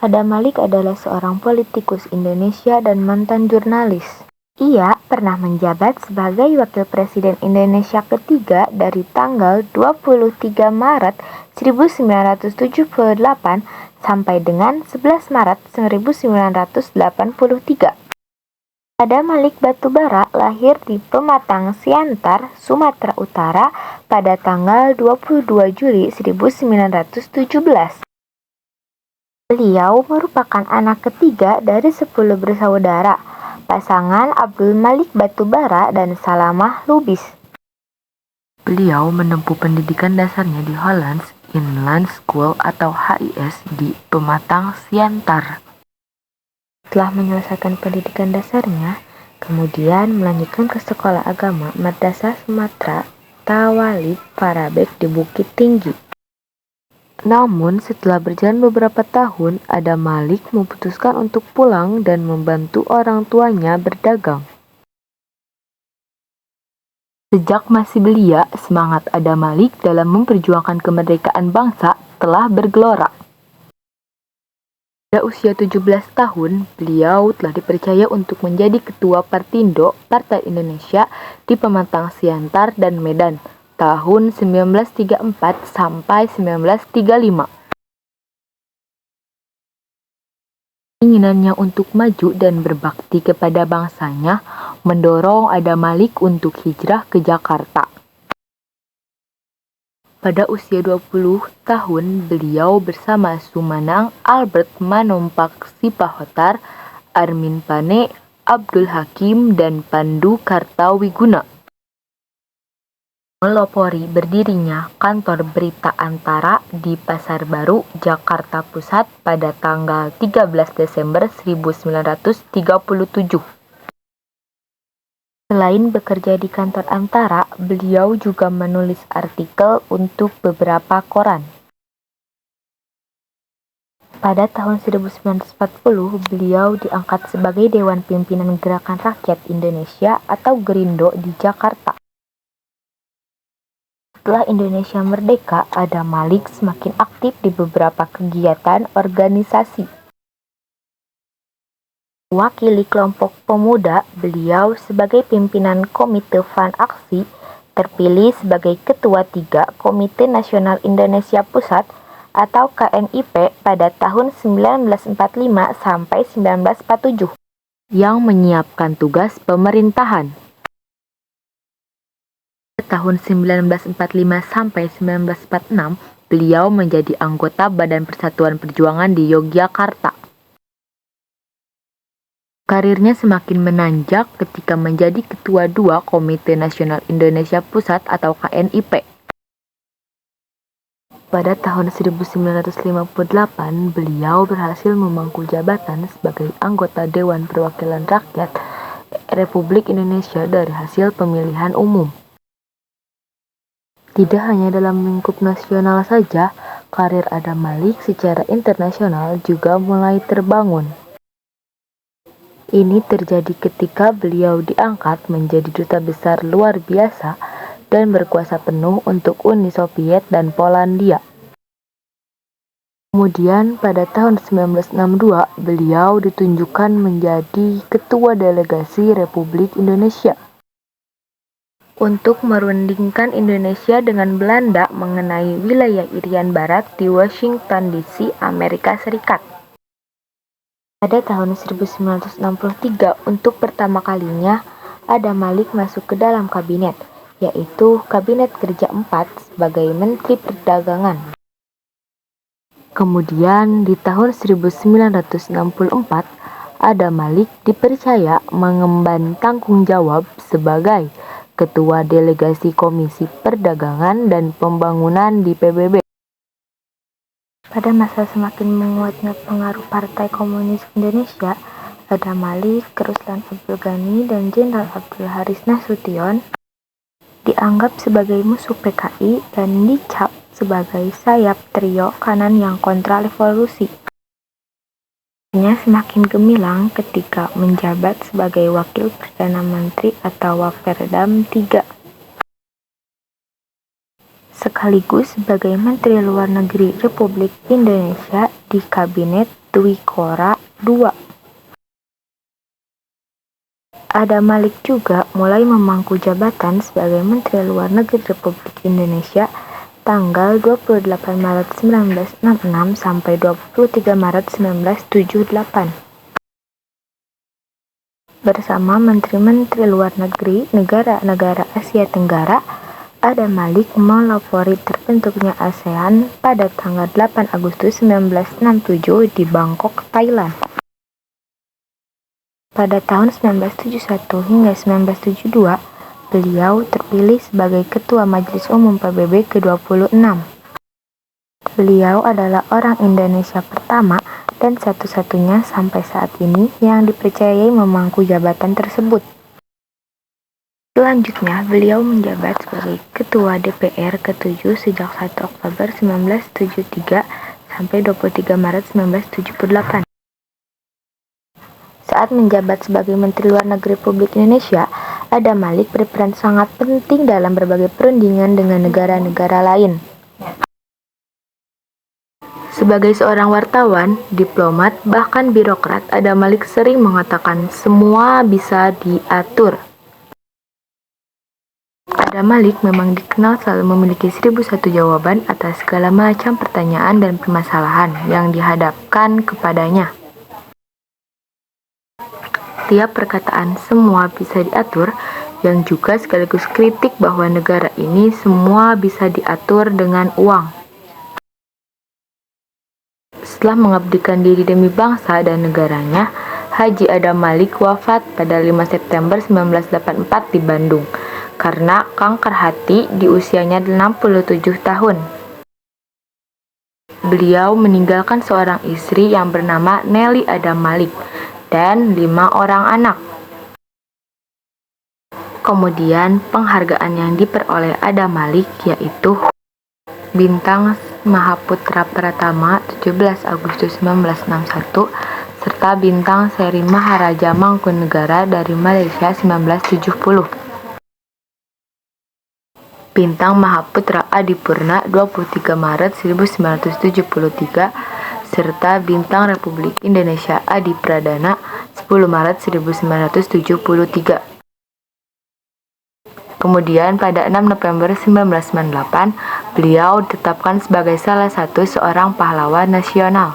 Adam Malik adalah seorang politikus Indonesia dan mantan jurnalis. Ia pernah menjabat sebagai Wakil Presiden Indonesia ketiga dari tanggal 23 Maret 1978 sampai dengan 11 Maret 1983. Adam Malik Batubara lahir di Pematang Siantar, Sumatera Utara pada tanggal 22 Juli 1917. Beliau merupakan anak ketiga dari 10 bersaudara, pasangan Abdul Malik Batubara dan Salamah Lubis. Beliau menempuh pendidikan dasarnya di Hollands Inland School atau HIS di Pematang Siantar. Setelah menyelesaikan pendidikan dasarnya, kemudian melanjutkan ke sekolah agama Madrasah Sumatera Tawalib Parabek di Bukit Tinggi. Namun, setelah berjalan beberapa tahun, Adam Malik memutuskan untuk pulang dan membantu orang tuanya berdagang. Sejak masih belia, semangat Adam Malik dalam memperjuangkan kemerdekaan bangsa telah bergelora. Pada usia 17 tahun, beliau telah dipercaya untuk menjadi Ketua Partindo Partai Indonesia di Pematang Siantar dan Medan tahun 1934 sampai 1935. Keinginannya untuk maju dan berbakti kepada bangsanya mendorong Adam Malik untuk hijrah ke Jakarta. Pada usia 20 tahun, beliau bersama Sumanang, Albert Manumpak Sipahotar, Armin Pane, Abdul Hakim, dan Pandu Kartawiguna melopori berdirinya kantor Berita Antara di Pasar Baru, Jakarta Pusat pada tanggal 13 Desember 1937. Selain bekerja di kantor Antara, beliau juga menulis artikel untuk beberapa koran. Pada tahun 1940, beliau diangkat sebagai Dewan Pimpinan Gerakan Rakyat Indonesia atau Gerindo di Jakarta. Setelah Indonesia merdeka, Adam Malik semakin aktif di beberapa kegiatan organisasi. Mewakili kelompok pemuda, beliau sebagai pimpinan Komite Fun Aksi terpilih sebagai Ketua 3 Komite Nasional Indonesia Pusat atau KNIP pada tahun 1945 sampai 1947 yang menyiapkan tugas pemerintahan. Tahun 1945 sampai 1946, beliau menjadi anggota Badan Persatuan Perjuangan di Yogyakarta. Karirnya semakin menanjak ketika menjadi Ketua 2 Komite Nasional Indonesia Pusat atau KNIP. Pada tahun 1958, beliau berhasil memangku jabatan sebagai anggota Dewan Perwakilan Rakyat Republik Indonesia dari hasil pemilihan umum. Tidak hanya dalam lingkup nasional saja, karir Adam Malik secara internasional juga mulai terbangun. Ini terjadi ketika beliau diangkat menjadi duta besar luar biasa dan berkuasa penuh untuk Uni Soviet dan Polandia. Kemudian pada tahun 1962, beliau ditunjukkan menjadi Ketua Delegasi Republik Indonesia untuk merundingkan Indonesia dengan Belanda mengenai wilayah Irian Barat di Washington DC, Amerika Serikat. Pada tahun 1963, untuk pertama kalinya, Adam Malik masuk ke dalam kabinet, yaitu Kabinet Kerja 4 sebagai Menteri Perdagangan. Kemudian di tahun 1964, Adam Malik dipercaya mengemban tanggung jawab sebagai Ketua Delegasi Komisi Perdagangan dan Pembangunan di PBB. Pada masa semakin menguatnya pengaruh Partai Komunis Indonesia, Adam Malik, Ruslan Abdul Ghani, dan Jenderal Abdul Haris Nasution dianggap sebagai musuh PKI dan dicap sebagai sayap trio kanan yang kontra revolusi. Semakin gemilang ketika menjabat sebagai Wakil Perdana Menteri atau Waperdam III. sekaligus sebagai Menteri Luar Negeri Republik Indonesia di Kabinet Dwikora II. Adam Malik juga mulai memangku jabatan sebagai Menteri Luar Negeri Republik Indonesia tanggal 28 Maret 1966 sampai 23 Maret 1978. Bersama Menteri-Menteri Luar Negeri negara-negara Asia Tenggara, Adam Malik melopori terbentuknya ASEAN pada tanggal 8 Agustus 1967 di Bangkok, Thailand. Pada tahun 1971 hingga 1972, beliau terpilih sebagai Ketua Majelis Umum PBB ke-26. Beliau adalah orang Indonesia pertama dan satu-satunya sampai saat ini yang dipercayai memangku jabatan tersebut. Selanjutnya, beliau menjabat sebagai Ketua DPR ke-7 sejak 1 Oktober 1973 sampai 23 Maret 1978. Saat menjabat sebagai Menteri Luar Negeri Republik Indonesia, Adam Malik berperan sangat penting dalam berbagai perundingan dengan negara-negara lain. Sebagai seorang wartawan, diplomat, bahkan birokrat, Adam Malik sering mengatakan semua bisa diatur. Adam Malik memang dikenal selalu memiliki 1001 jawaban atas segala macam pertanyaan dan permasalahan yang dihadapkan kepadanya. Tiap perkataan semua bisa diatur yang juga sekaligus kritik bahwa negara ini semua bisa diatur dengan uang. Setelah mengabdikan diri demi bangsa dan negaranya, Haji Adam Malik wafat pada 5 September 1984 di Bandung karena kanker hati di usianya 67 tahun. Beliau meninggalkan seorang istri yang bernama Nelly Adam Malik dan 5 orang anak. Kemudian penghargaan yang diperoleh Adam Malik yaitu Bintang Mahaputra Pratama 17 Agustus 1961 serta Bintang Seri Maharaja Mangkunegara dari Malaysia 1970. Bintang Mahaputra Adipurna 23 Maret 1973 serta Bintang Republik Indonesia Adi Pradana 10 Maret 1973. Kemudian pada 6 November 1998, beliau ditetapkan sebagai salah satu seorang pahlawan nasional.